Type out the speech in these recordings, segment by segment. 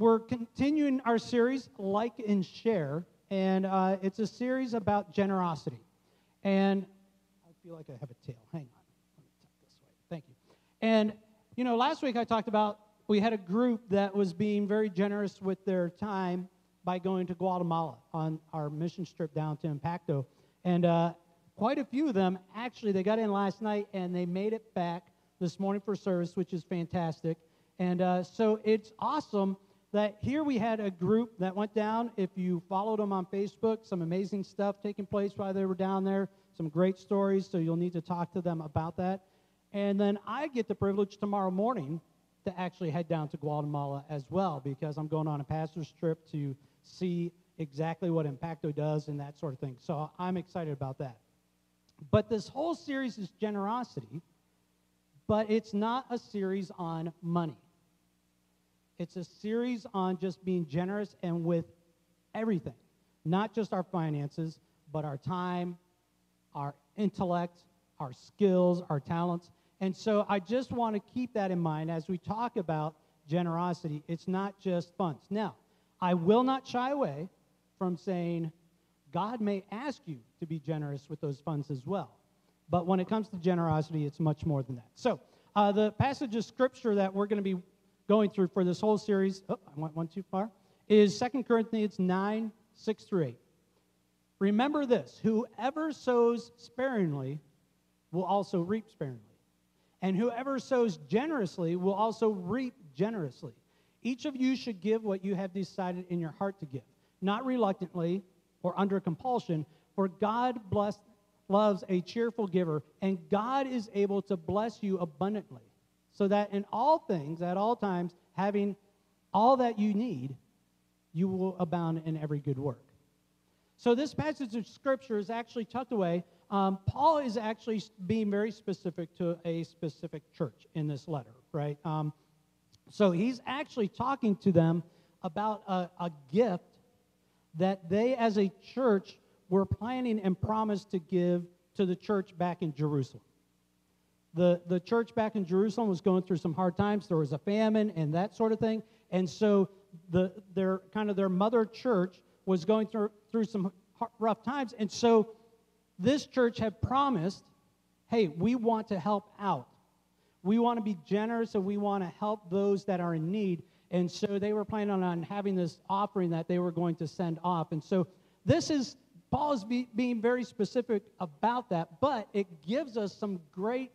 we're continuing our series, Like and Share, and it's a series about generosity. And I feel like I have a tail. Hang on. Let me tuck this way. Thank you. And, last week I talked about we had a group that was being very generous with their time by going to Guatemala on our mission trip down to Impacto. And quite a few of them, actually, they got in last night and they made it back this morning for service, which is fantastic. And so it's awesome that here we had a group that went down. If you followed them on Facebook, some amazing stuff taking place while they were down there, some great stories, so you'll need to talk to them about that. And then I get the privilege tomorrow morning to actually head down to Guatemala as well, because I'm going on a pastor's trip to see exactly what Impacto does and that sort of thing. So I'm excited about that. But this whole series is generosity, but it's not a series on money. It's a series on just being generous and with everything, not just our finances, but our time, our intellect, our skills, our talents. And so I just want to keep that in mind as we talk about generosity. It's not just funds. Now, I will not shy away from saying God may ask you to be generous with those funds as well. But when it comes to generosity, it's much more than that. So the passage of Scripture that we're going to be going through for this whole series, I went one too far, is 2 Corinthians 9, 6 through 8. Remember this, whoever sows sparingly will also reap sparingly. And whoever sows generously will also reap generously. Each of you should give what you have decided in your heart to give, not reluctantly or under compulsion, for God loves a cheerful giver, and God is able to bless you abundantly, so that in all things, at all times, having all that you need, you will abound in every good work. So this passage of Scripture is actually tucked away. Paul is actually being very specific to a specific church in this letter, right? So he's actually talking to them about a gift that they as a church were planning and promised to give to the church back in Jerusalem. The church back in Jerusalem was going through some hard times. There was a famine and that sort of thing. And so their mother church was going through some rough times. And so this church had promised, hey, we want to help out. We want to be generous and we want to help those that are in need. And so they were planning on having this offering that they were going to send off. And so Paul is being very specific about that, but it gives us some great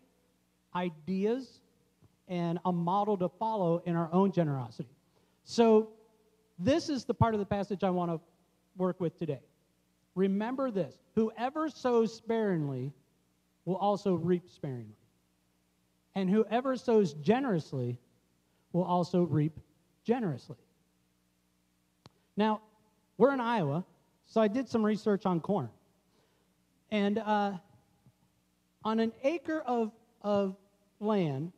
ideas and a model to follow in our own generosity. So this is the part of the passage I want to work with today. Remember this, whoever sows sparingly will also reap sparingly. And whoever sows generously will also reap generously. Now, we're in Iowa, so I did some research on corn. And on an acre of land,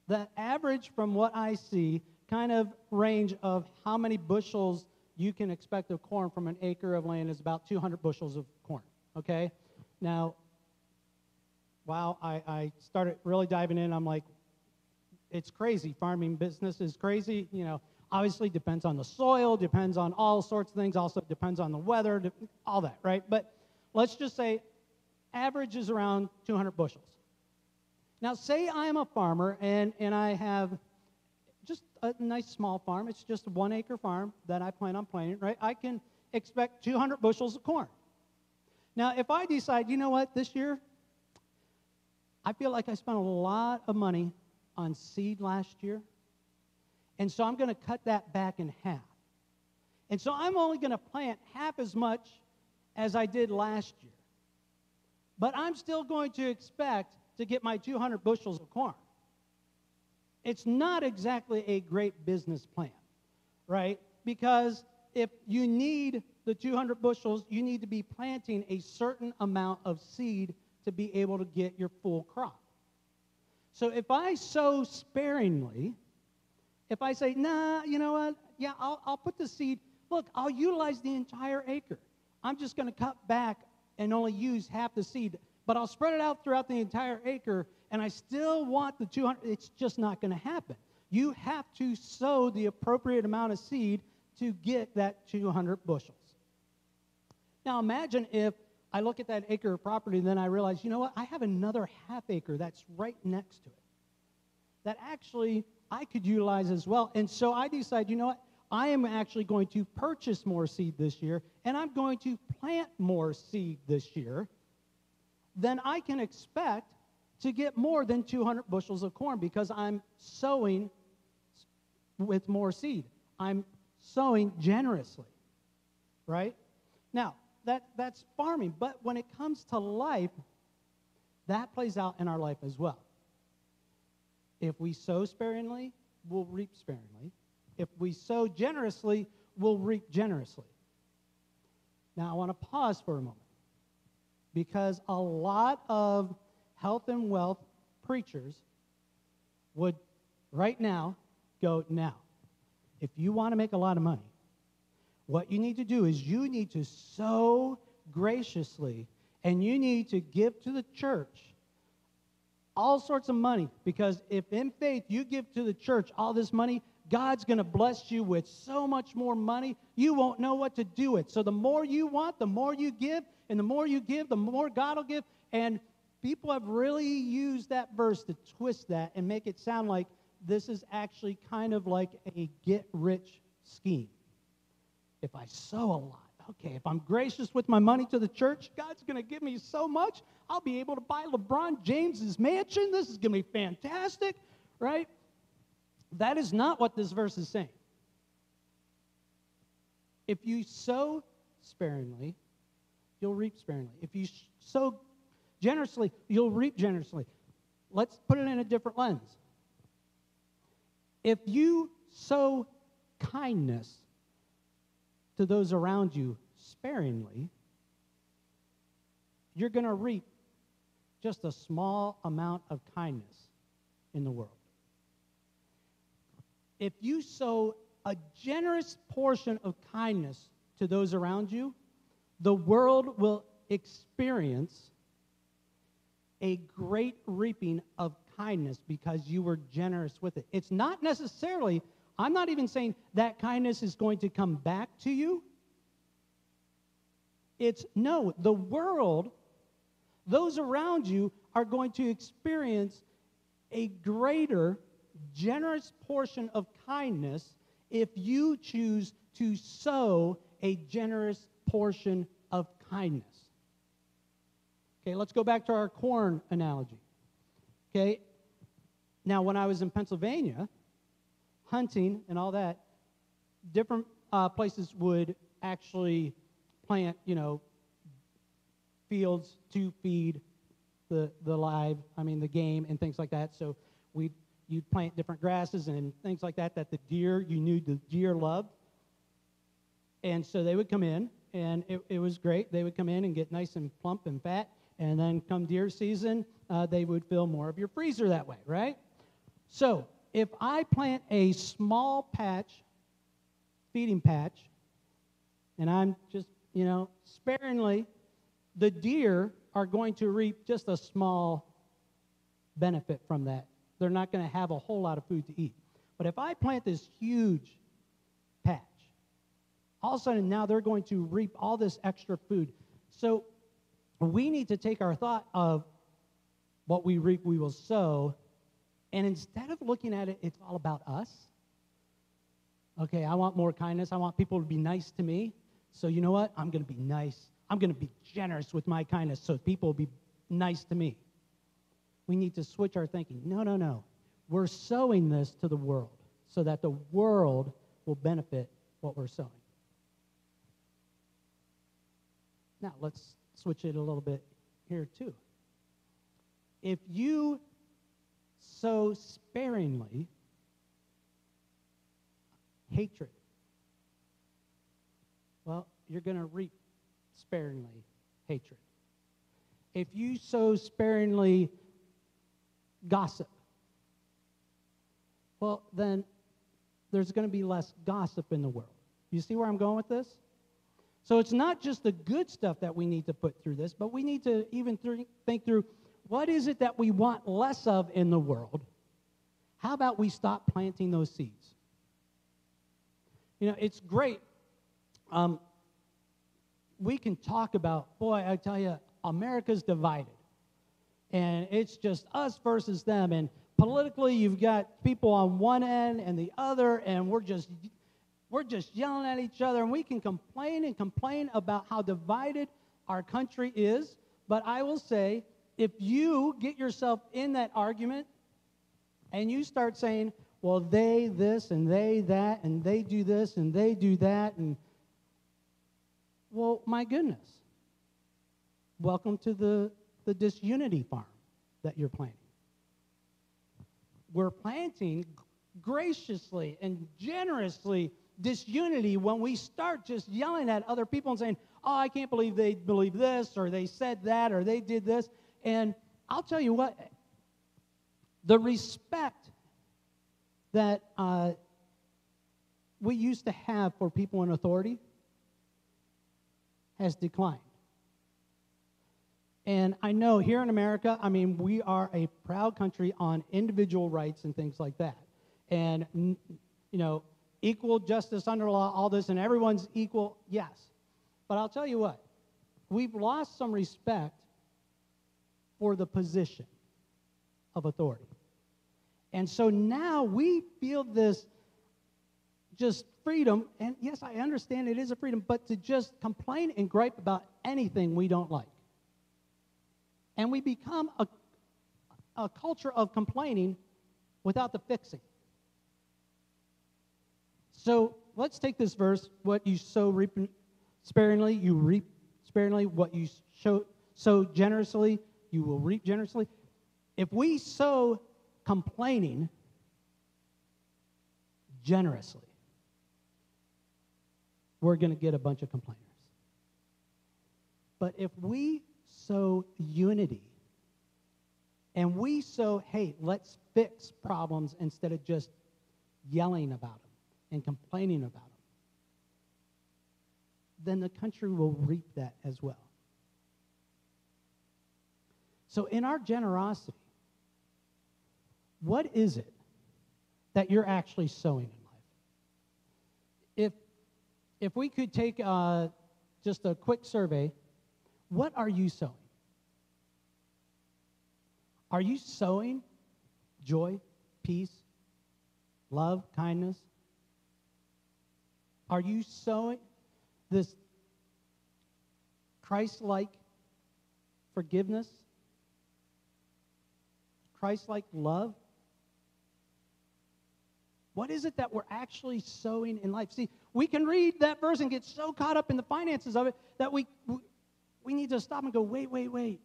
the average from what I see kind of range of how many bushels you can expect of corn from an acre of land is about 200 bushels of corn, okay? Now, wow, I started really diving in. I'm like, it's crazy. Farming business is crazy. Obviously depends on the soil, depends on all sorts of things, also depends on the weather, all that, right? But let's just say average is around 200 bushels. Now, say I am a farmer and I have just a nice small farm. It's just a 1 acre farm that I plan on planting, right? I can expect 200 bushels of corn. Now, if I decide, you know what, this year, I feel like I spent a lot of money on seed last year, and so I'm going to cut that back in half. And so I'm only going to plant half as much as I did last year. But I'm still going to expect to get my 200 bushels of corn. It's not exactly a great business plan, right? Because if you need the 200 bushels, you need to be planting a certain amount of seed to be able to get your full crop. So if I sow sparingly, if I say, nah, you know what, yeah, I'll put the seed, look, I'll utilize the entire acre. I'm just going to cut back and only use half the seed, but I'll spread it out throughout the entire acre, and I still want the 200. It's just not going to happen. You have to sow the appropriate amount of seed to get that 200 bushels. Now imagine if I look at that acre of property and then I realize, you know what, I have another half acre that's right next to it that actually I could utilize as well. And so I decide, you know what, I am actually going to purchase more seed this year, and I'm going to plant more seed this year. Then I can expect to get more than 200 bushels of corn because I'm sowing with more seed. I'm sowing generously, right? Now, that's farming, but when it comes to life, that plays out in our life as well. If we sow sparingly, we'll reap sparingly. If we sow generously, we'll reap generously. Now, I want to pause for a moment because a lot of health and wealth preachers would right now go, now, if you want to make a lot of money, what you need to do is you need to sow graciously and you need to give to the church all sorts of money, because if in faith you give to the church all this money, God's going to bless you with so much more money, you won't know what to do with. So the more you want, the more you give, and the more you give, the more God will give. And people have really used that verse to twist that and make it sound like this is actually kind of like a get-rich scheme. If I sow a lot, okay, if I'm gracious with my money to the church, God's going to give me so much, I'll be able to buy LeBron James's mansion. This is going to be fantastic, right? That is not what this verse is saying. If you sow sparingly, you'll reap sparingly. If you sow generously, you'll reap generously. Let's put it in a different lens. If you sow kindness to those around you sparingly, you're going to reap just a small amount of kindness in the world. If you sow a generous portion of kindness to those around you, the world will experience a great reaping of kindness because you were generous with it. It's not necessarily, I'm not even saying that kindness is going to come back to you. It's no, the world, those around you are going to experience a greater, generous portion of kindness if you choose to sow a generous portion of kindness. Okay, let's go back to our corn analogy. Okay, now when I was in Pennsylvania, hunting and all that, different places would actually plant, fields to feed the game and things like that. So you'd plant different grasses and things like that the deer loved. And so they would come in, and it was great. They would come in and get nice and plump and fat, and then come deer season, they would fill more of your freezer that way, right? So if I plant a small patch, feeding patch, and I'm just, sparingly, the deer are going to reap just a small benefit from that. They're not going to have a whole lot of food to eat. But if I plant this huge patch, all of a sudden now they're going to reap all this extra food. So we need to take our thought of what we reap, we will sow, and instead of looking at it, it's all about us. Okay, I want more kindness. I want people to be nice to me. So you know what? I'm going to be nice. I'm going to be generous with my kindness so people will be nice to me. We need to switch our thinking. No. We're sowing this to the world so that the world will benefit what we're sowing. Now, let's switch it a little bit here, too. If you sow sparingly hatred, well, you're going to reap sparingly hatred. If you sow sparingly gossip, well, then there's going to be less gossip in the world. You see where I'm going with this? So it's not just the good stuff that we need to put through this, but we need to even think through what is it that we want less of in the world? How about we stop planting those seeds? You know, it's great. We can talk about, boy, I tell you, America's divided. And it's just us versus them. And politically, you've got people on one end and the other, and we're just yelling at each other. And we can complain and complain about how divided our country is. But I will say, if you get yourself in that argument and you start saying, well, they this and they that, and they do this and they do that, and well, my goodness. Welcome to the disunity farm that you're planting. We're planting graciously and generously disunity when we start just yelling at other people and saying, oh, I can't believe they believe this, or they said that, or they did this. And I'll tell you what, the respect that we used to have for people in authority has declined. And I know here in America, I mean, we are a proud country on individual rights and things like that. And, you know, equal justice under law, all this, and everyone's equal, yes. But I'll tell you what, we've lost some respect for the position of authority. And so now we feel this just freedom, and yes, I understand it is a freedom, but to just complain and gripe about anything we don't like. And we become a culture of complaining without the fixing. So let's take this verse, what you sow sparingly, you reap sparingly. What you sow generously, you will reap generously. If we sow complaining generously, we're going to get a bunch of complainers. But if we sow unity and we sow, hey, let's fix problems instead of just yelling about them and complaining about them, then the country will reap that as well. So in our generosity, what is it that you're actually sowing in life? If we could take just a quick survey, what are you sowing? Are you sowing joy, peace, love, kindness? Are you sowing this Christ-like forgiveness? Christ-like love? What is it that we're actually sowing in life? See, we can read that verse and get so caught up in the finances of it that we need to stop and go, wait.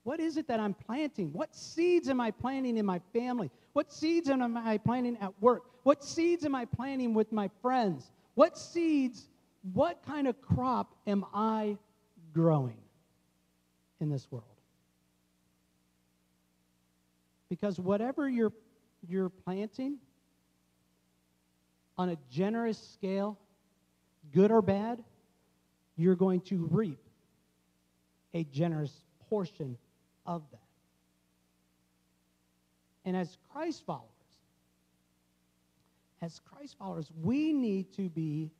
What is it that I'm planting? What seeds am I planting in my family? What seeds am I planting at work? What seeds am I planting with my friends? What kind of crop am I growing in this world? Because whatever you're planting on a generous scale, good or bad, you're going to reap a generous portion of that. And as Christ followers, we need to be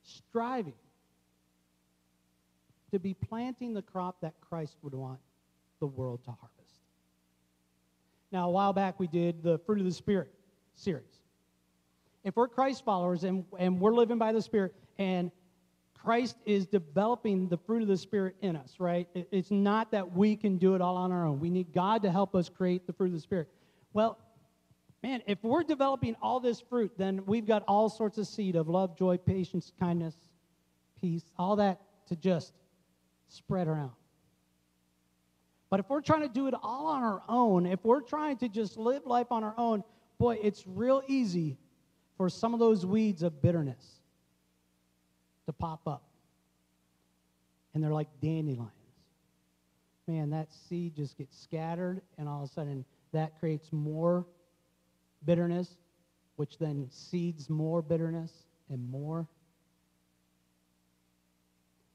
striving to be planting the crop that Christ would want the world to harvest. Now, a while back, we did the Fruit of the Spirit series. If we're Christ followers and we're living by the Spirit, and Christ is developing the fruit of the Spirit in us, right? It's not that we can do it all on our own. We need God to help us create the fruit of the Spirit. Well, man, if we're developing all this fruit, then we've got all sorts of seed of love, joy, patience, kindness, peace, all that to just spread around. But if we're trying to do it all on our own, if we're trying to just live life on our own, boy, it's real easy for some of those weeds of bitterness to pop up. And they're like dandelions. Man, that seed just gets scattered, and all of a sudden that creates more bitterness, which then seeds more bitterness and more.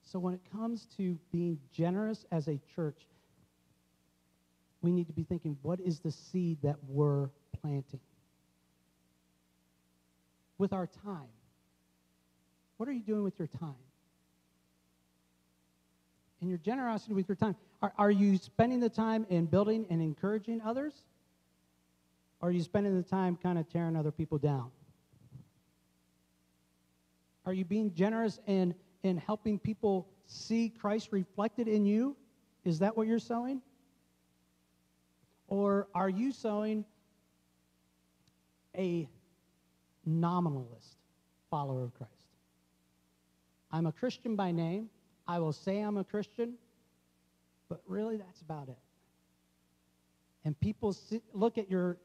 So when it comes to being generous as a church, we need to be thinking, what is the seed that we're planting? With our time. What are you doing with your time? In your generosity with your time, are you spending the time in building and encouraging others? Or are you spending the time kind of tearing other people down? Are you being generous in helping people see Christ reflected in you? Is that what you're sowing? Or are you sowing a nominalist follower of Christ? I'm a Christian by name. I will say I'm a Christian, but really that's about it. And people look at your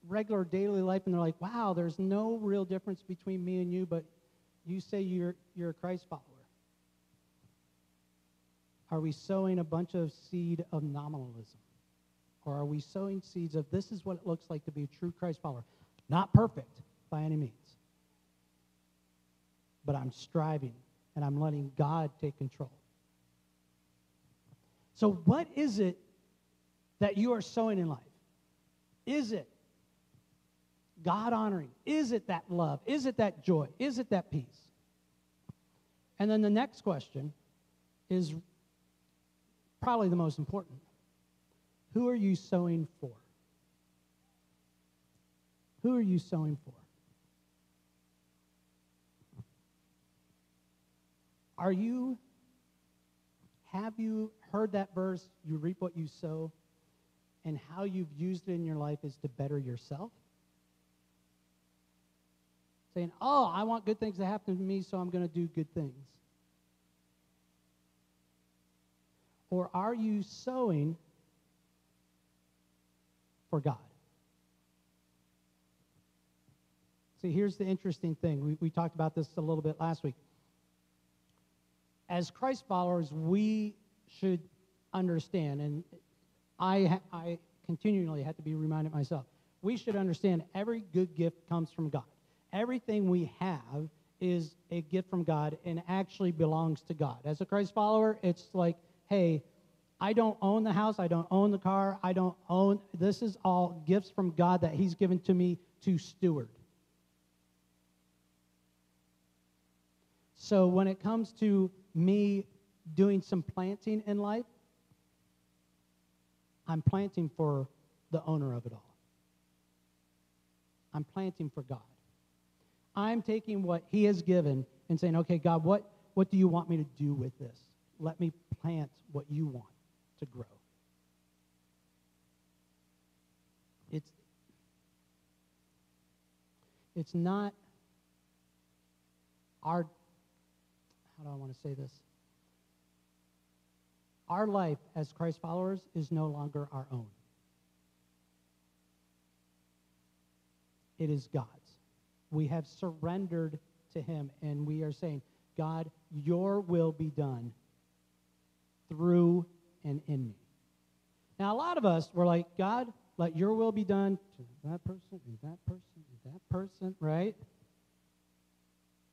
regular daily life and they're like, wow, there's no real difference between me and you, but you say you're a Christ follower. Are we sowing a bunch of seed of nominalism? Or are we sowing seeds of this is what it looks like to be a true Christ follower? Not perfect by any means. But I'm striving and I'm letting God take control. So what is it that you are sowing in life? Is it God honoring? Is it that love? Is it that joy? Is it that peace? And then the next question is probably the most important. Who are you sowing for? Who are you sowing for? Have you heard that verse, you reap what you sow, and how you've used it in your life is to better yourself? Saying, oh, I want good things to happen to me, so I'm going to do good things. Or are you sowing for God? See, here's the interesting thing. We talked about this a little bit last week. As Christ followers, we should understand, and I continually have to be reminded myself, we should understand every good gift comes from God. Everything we have is a gift from God and actually belongs to God. As a Christ follower, it's like, hey, I don't own the house, I don't own the car, this is all gifts from God that He's given to me to steward. So when it comes to me doing some planting in life, I'm planting for the owner of it all. I'm planting for God. I'm taking what He has given and saying, okay, God, what do you want me to do with this? Let me plant what you want to grow. It's not our, how do I want to say this? Our life as Christ followers is no longer our own. It is God's. We have surrendered to Him, and we are saying, God, your will be done through and in me. Now, a lot of us were like, God, let your will be done to that person, and that person, and that person, right?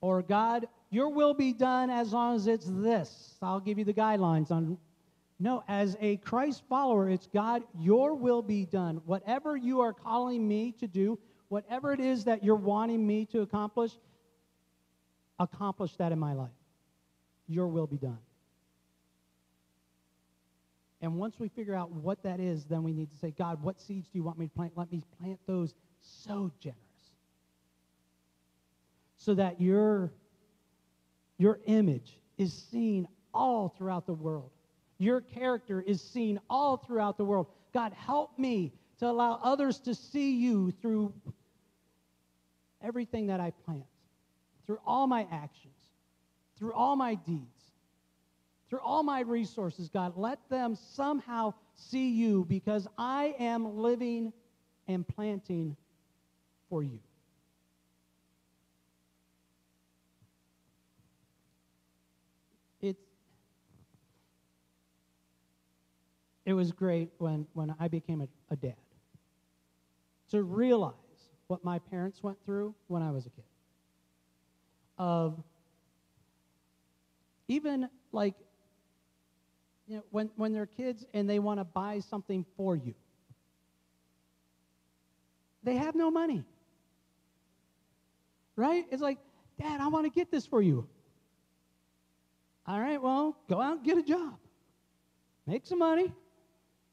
Or, God, your will be done as long as it's this. I'll give you the guidelines on. No, as a Christ follower, it's God, your will be done. Whatever you are calling me to do, whatever it is that you're wanting me to accomplish that in my life. Your will be done. And once we figure out what that is, then we need to say, God, what seeds do you want me to plant? Let me plant those so generous. So that your image is seen all throughout the world. Your character is seen all throughout the world. God, help me to allow others to see you through everything that I plant, through all my actions, through all my deeds, through all my resources. God, let them somehow see you because I am living and planting for you. It was great when I became a dad to realize what my parents went through when I was a kid. Of even like, you know, when they're kids and they want to buy something for you, they have no money. Right? It's like, Dad, I want to get this for you. All right, well, go out and get a job. Make some money.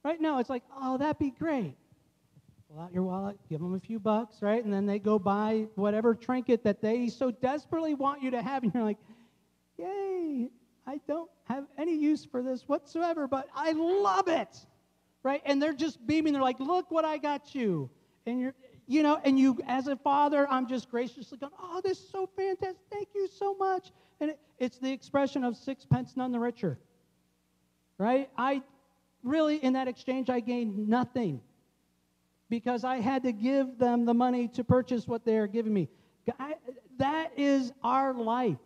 Right? No, it's like, oh, that'd be great. Pull out your wallet, give them a few bucks, right? And then they go buy whatever trinket that they so desperately want you to have. And you're like, yay, I don't have any use for this whatsoever, but I love it. Right? And they're just beaming. They're like, look what I got you. And and you, as a father, I'm just graciously going, oh, this is so fantastic. Thank you so much. And it's the expression of sixpence none the richer. Right? I really, in that exchange, I gained nothing because I had to give them the money to purchase what they're giving me. That is our life.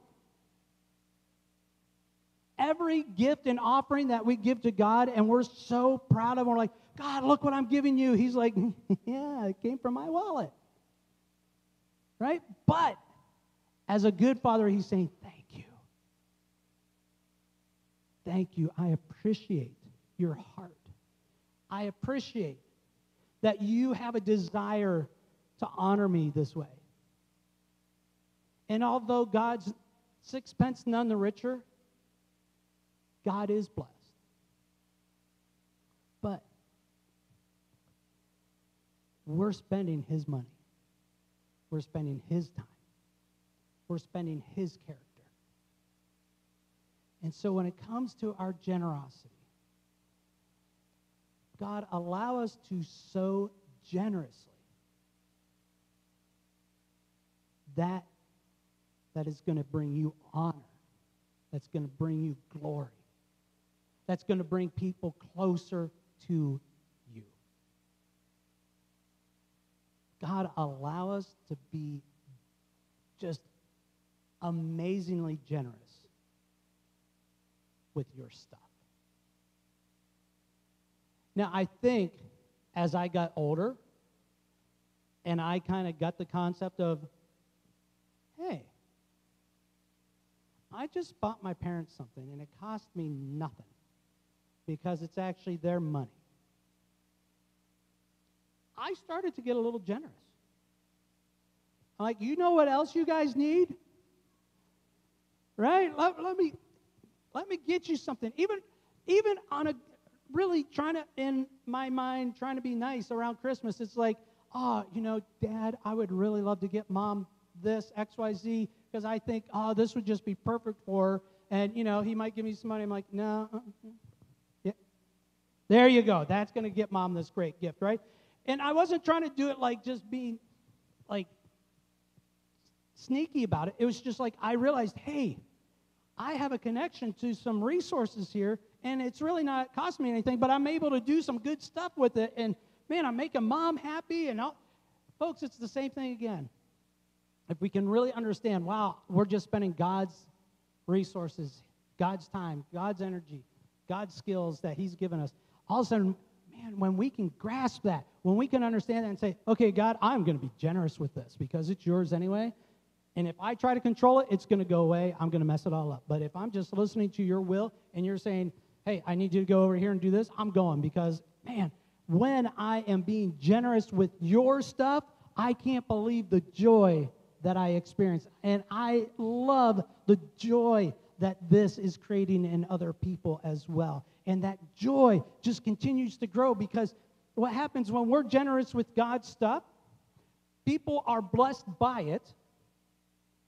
Every gift and offering that we give to God, and we're so proud of it, we're like, God, look what I'm giving you. He's like, yeah, it came from my wallet. Right? But as a good father, he's saying, thank you. Thank you. I appreciate your heart. I appreciate that you have a desire to honor me this way. And although God's sixpence none the richer, God is blessed. But we're spending his money. We're spending his time. We're spending his character. And so when it comes to our generosity, God, allow us to sow generously that is going to bring you honor, that's going to bring you glory, that's going to bring people closer to you. God, allow us to be just amazingly generous with your stuff. Now, I think as I got older and I kind of got the concept of, hey, I just bought my parents something and it cost me nothing because it's actually their money. I started to get a little generous. I'm like, you know what else you guys need? Right? Let me get you something. Even on a really in my mind, trying to be nice around Christmas, it's like, oh, Dad, I would really love to get Mom this, XYZ, because I think, oh, this would just be perfect for her. And, he might give me some money. I'm like, no. Yeah. There you go. That's going to get Mom this great gift, right? And I wasn't trying to do it like just being like sneaky about it. It was just like I realized, hey, I have a connection to some resources here, and it's really not costing me anything, but I'm able to do some good stuff with it. And, man, I'm making Mom happy. And folks, it's the same thing again. If we can really understand, wow, we're just spending God's resources, God's time, God's energy, God's skills that he's given us, all of a sudden, man, when we can grasp that, when we can understand that and say, okay, God, I'm going to be generous with this because it's yours anyway. And if I try to control it, it's going to go away. I'm going to mess it all up. But if I'm just listening to your will and you're saying, hey, I need you to go over here and do this, I'm going because, man, when I am being generous with your stuff, I can't believe the joy that I experience. And I love the joy that this is creating in other people as well. And that joy just continues to grow because what happens when we're generous with God's stuff, people are blessed by it,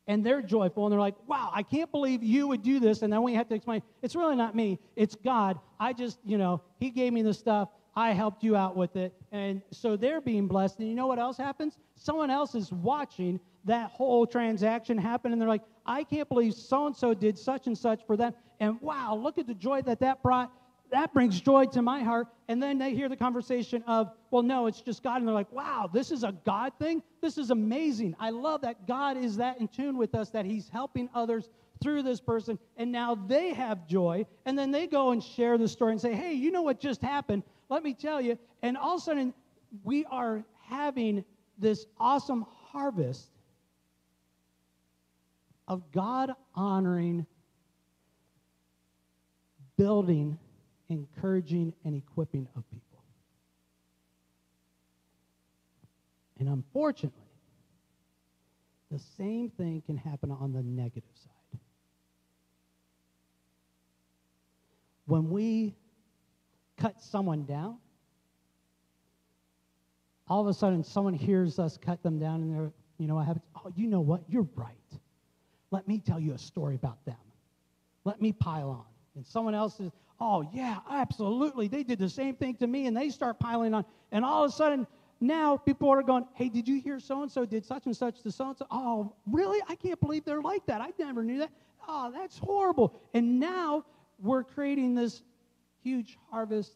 and they're joyful, and they're like, wow, I can't believe you would do this. And then we have to explain, it's really not me, it's God. I just, he gave me the stuff. I helped you out with it. And so they're being blessed. And you know what else happens? Someone else is watching that whole transaction happen, and they're like, I can't believe so-and-so did such and such for them. And wow, look at the joy that brought. That brings joy to my heart. And then they hear the conversation of, well, no, it's just God. And they're like, wow, this is a God thing? This is amazing. I love that God is that in tune with us, that he's helping others through this person. And now they have joy. And then they go and share the story and say, hey, you know what just happened? Let me tell you. And all of a sudden, we are having this awesome harvest of God honoring, building, encouraging, and equipping of people. And unfortunately, the same thing can happen on the negative side. When we cut someone down, all of a sudden someone hears us cut them down and they're, you know what happens? Oh, you know what? You're right. Let me tell you a story about them. Let me pile on. And someone else says, oh, yeah, absolutely. They did the same thing to me, and they start piling on. And all of a sudden, now people are going, hey, did you hear so-and-so did such and such to so-and-so? Oh, really? I can't believe they're like that. I never knew that. Oh, that's horrible. And now we're creating this huge harvest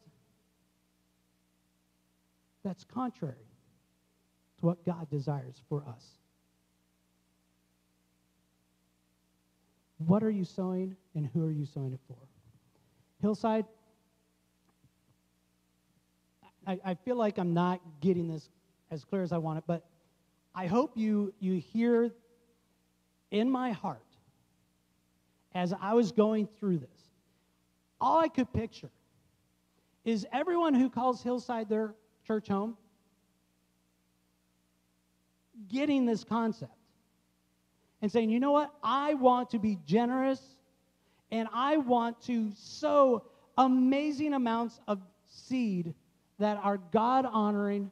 that's contrary to what God desires for us. What are you sowing, and who are you sowing it for? Hillside, I feel like I'm not getting this as clear as I want it, but I hope you hear in my heart, as I was going through this, all I could picture is everyone who calls Hillside their church home getting this concept and saying, you know what, I want to be generous and I want to sow amazing amounts of seed that are God-honoring,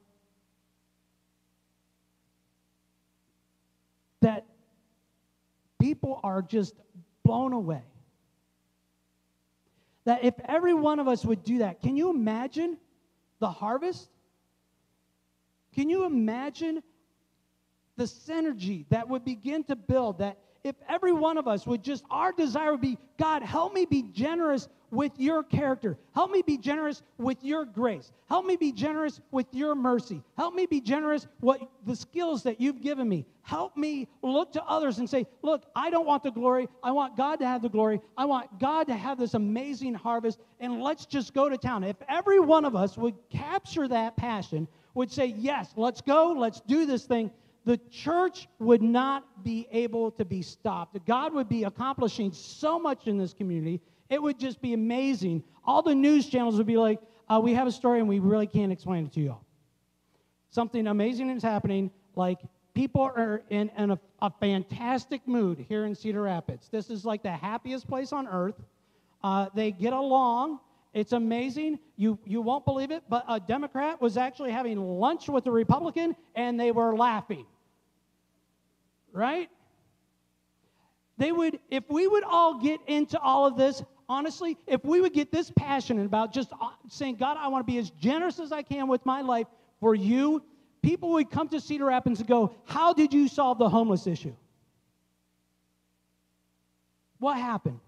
that people are just blown away. That if every one of us would do that, can you imagine the harvest? Can you imagine the synergy that would begin to build? That if every one of us would just, our desire would be, God, help me be generous with your character. Help me be generous with your grace. Help me be generous with your mercy. Help me be generous with the skills that you've given me. Help me look to others and say, look, I don't want the glory. I want God to have the glory. I want God to have this amazing harvest, and let's just go to town. If every one of us would capture that passion, would say, yes, let's go, let's do this thing, the church would not be able to be stopped. God would be accomplishing so much in this community. It would just be amazing. All the news channels would be like, we have a story and we really can't explain it to you all. Something amazing is happening, like people are in a fantastic mood here in Cedar Rapids. This is like the happiest place on earth. They get along. It's amazing. You won't believe it, but a Democrat was actually having lunch with a Republican, and they were laughing. Right? They would, if we would all get into all of this, honestly, if we would get this passionate about just saying, God, I want to be as generous as I can with my life for you, people would come to Cedar Rapids and go, how did you solve the homeless issue? What happened?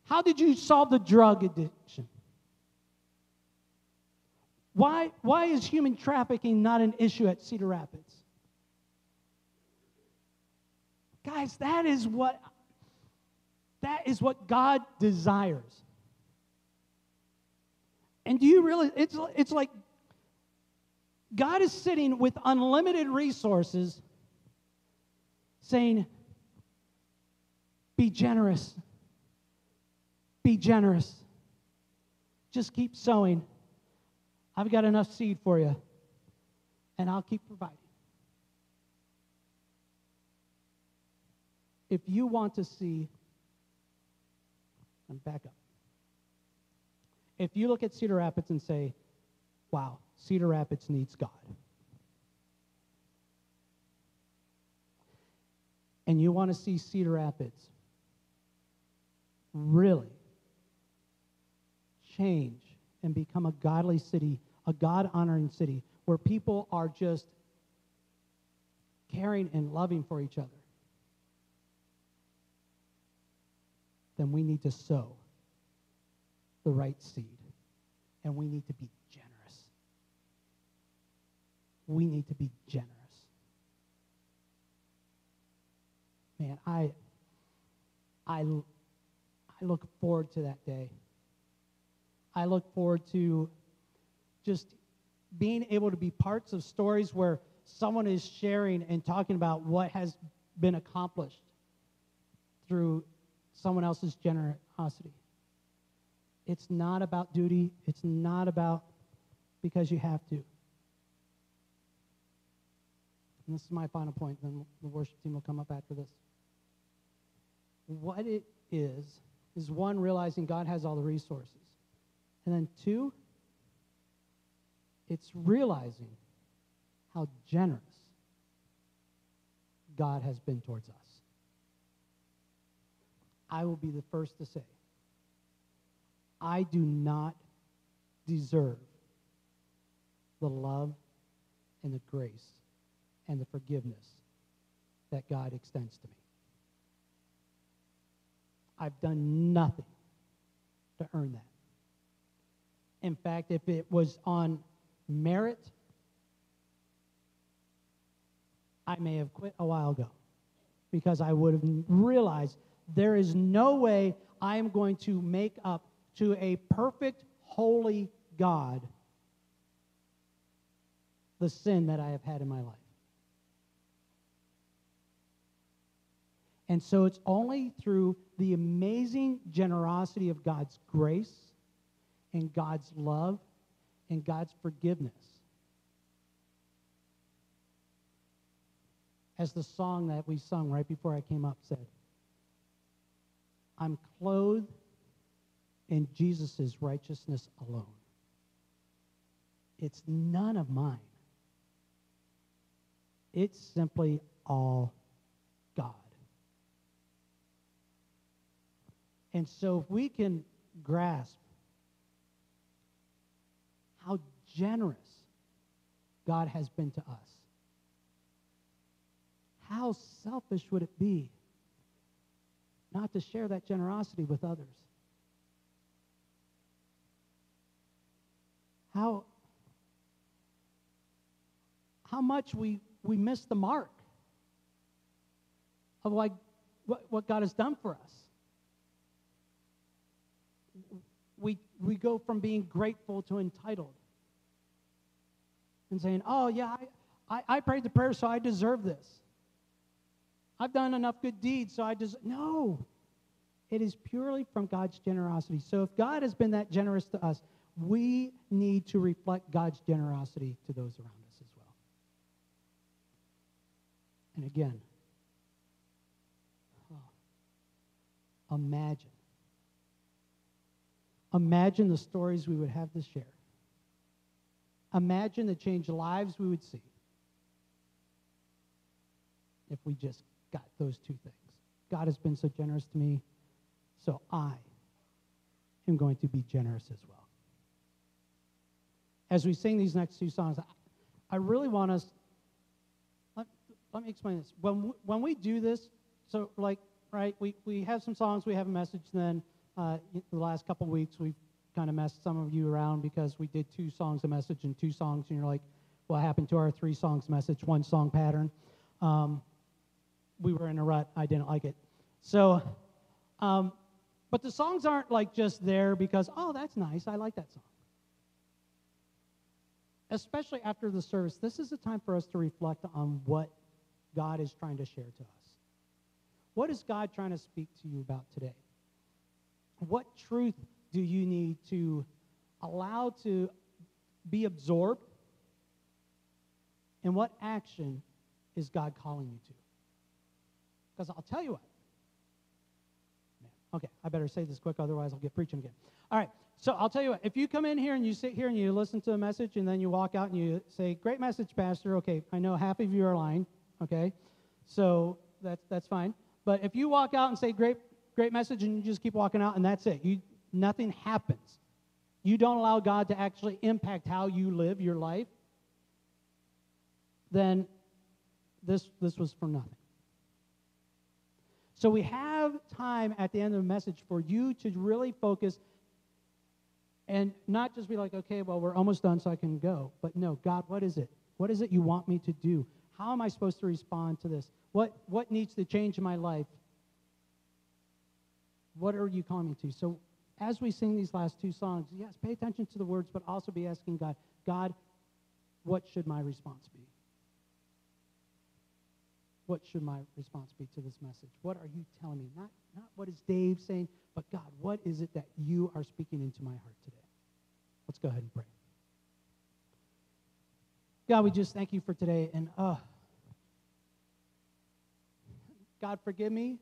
How did you solve the drug addiction? Why is human trafficking not an issue at Cedar Rapids? Guys, that is what God desires. And do you realize it's like God is sitting with unlimited resources saying, be generous. Be generous. Just keep sowing. I've got enough seed for you, and I'll keep providing. If you want to see, and back up. If you look at Cedar Rapids and say, wow, Cedar Rapids needs God. And you want to see Cedar Rapids really change and become a godly city, a God-honoring city, where people are just caring and loving for each other, then we need to sow the right seed. And we need to be generous. We need to be generous. Man, I look forward to that day. I look forward to just being able to be parts of stories where someone is sharing and talking about what has been accomplished through someone else's generosity. It's not about duty. It's not about because you have to. and this is my final point, then the worship team will come up after this. What it is one, realizing God has all the resources. And then two, it's realizing how generous God has been towards us. I will be the first to say, I do not deserve the love and the grace and the forgiveness that God extends to me. I've done nothing to earn that. In fact, if it was on merit, I may have quit a while ago because I would have realized there is no way I am going to make up to a perfect, holy God the sin that I have had in my life. And so it's only through the amazing generosity of God's grace and God's love and God's forgiveness. As the song that we sung right before I came up said, I'm clothed in Jesus' righteousness alone. It's none of mine. It's simply all God. And so if we can grasp how generous God has been to us, how selfish would it be not to share that generosity with others? How much we miss the mark of like what God has done for us. We go from being grateful to entitled and saying, oh yeah, I prayed the prayer, so I deserve this. I've done enough good deeds, so I deserve. No, it is purely from God's generosity. So if God has been that generous to us, we need to reflect God's generosity to those around us as well. And again, imagine the stories we would have to share. Imagine the changed lives we would see if we just got those two things. God has been so generous to me, so I am going to be generous as well. As we sing these next two songs, I really want us, let me explain this. When we do this, so like, right, we have some songs, we have a message, and then the last couple weeks we've kind of messed some of you around because we did 2 songs a message and 2 songs, and you're like, what happened to our 3 songs message, 1 song pattern? We were in a rut. I didn't like it. So, but the songs aren't like just there because, oh, that's nice. I like that song. Especially after the service, this is a time for us to reflect on what God is trying to share to us. What is God trying to speak to you about today? What truth do you need to allow to be absorbed? And what action is God calling you to? Because I'll tell you what. Okay, I better say this quick, otherwise I'll get preaching again. All right, so I'll tell you what. If you come in here and you sit here and you listen to a message and then you walk out and you say, great message, Pastor. Okay, I know half of you are lying, okay? So that's fine. But if you walk out and say, great message, and you just keep walking out and that's it, nothing happens. You don't allow God to actually impact how you live your life, then this was for nothing. So we have time at the end of the message for you to really focus and not just be like, okay, well, we're almost done so I can go. But no, God, what is it? What is it you want me to do? How am I supposed to respond to this? What needs to change in my life? What are you calling me to? So as we sing these last 2 songs, yes, pay attention to the words, but also be asking God, God, what should my response be? What should my response be to this message? What are you telling me? Not what is Dave saying, but God, what is it that you are speaking into my heart today? Let's go ahead and pray. God, we just thank you for today. And God, forgive me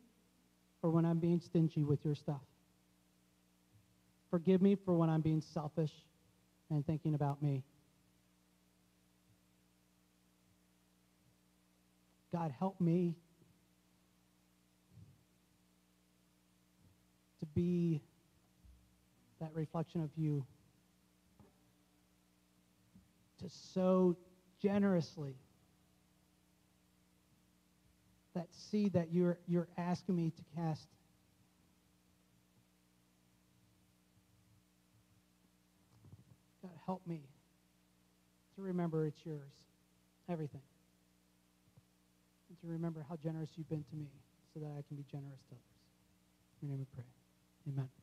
for when I'm being stingy with your stuff. Forgive me for when I'm being selfish and thinking about me. God, help me to be that reflection of you, to sow generously that seed that you're asking me to cast. God, help me to remember it's yours, everything. And to remember how generous you've been to me so that I can be generous to others. In your name we pray. Amen.